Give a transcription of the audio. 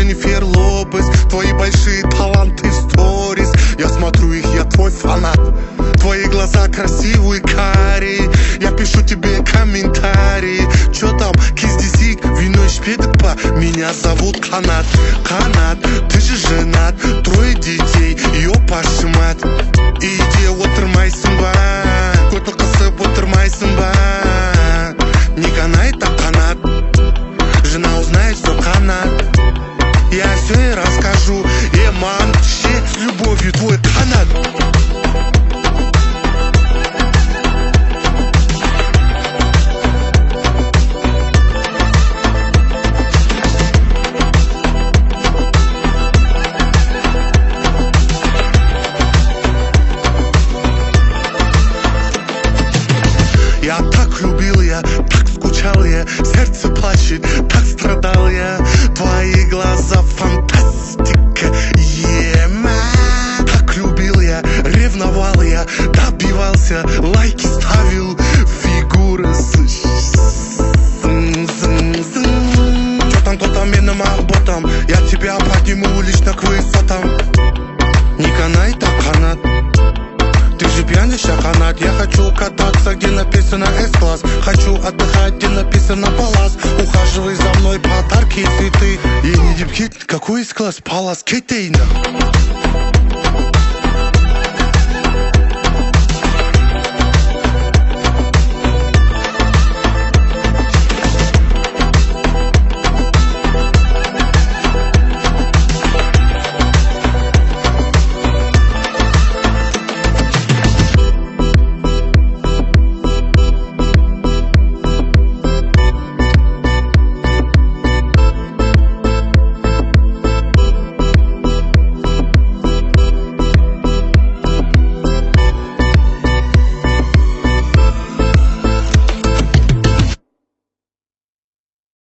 Дженнифер Лопес. Твои большие таланты в сторис, я смотрю их, я твой фанат. Твои глаза красивые, карие, я пишу тебе комментарии. Чё там, киздисик, вино шпедепа. Меня зовут Канат. Канат, ты же женат, 3 детей, ёпашы мать. Иди отырмайсың ба, көтіл қысып отырмайсың ба. Не канай так канат, жена узнает, что канат. Я все ей расскажу, ман, с любовью твой канат. Я так любил, я так скучал, я сердце плачет, так страдал я. Твои глаза фантастика, так любил я, ревновал я, добивался, лайки ставил, фигуры. Чё там, кто там, менным ботом, я тебя подниму лично к высотам. Не канай так канат, ты же пьяниша канат. Я хочу кататься, где написано С-класс. Хочу отдыхать, где написано Палас. Ухаживай за мной, подарки и цветы. И не дипкит, какой С-класс, Палас, Кетейна.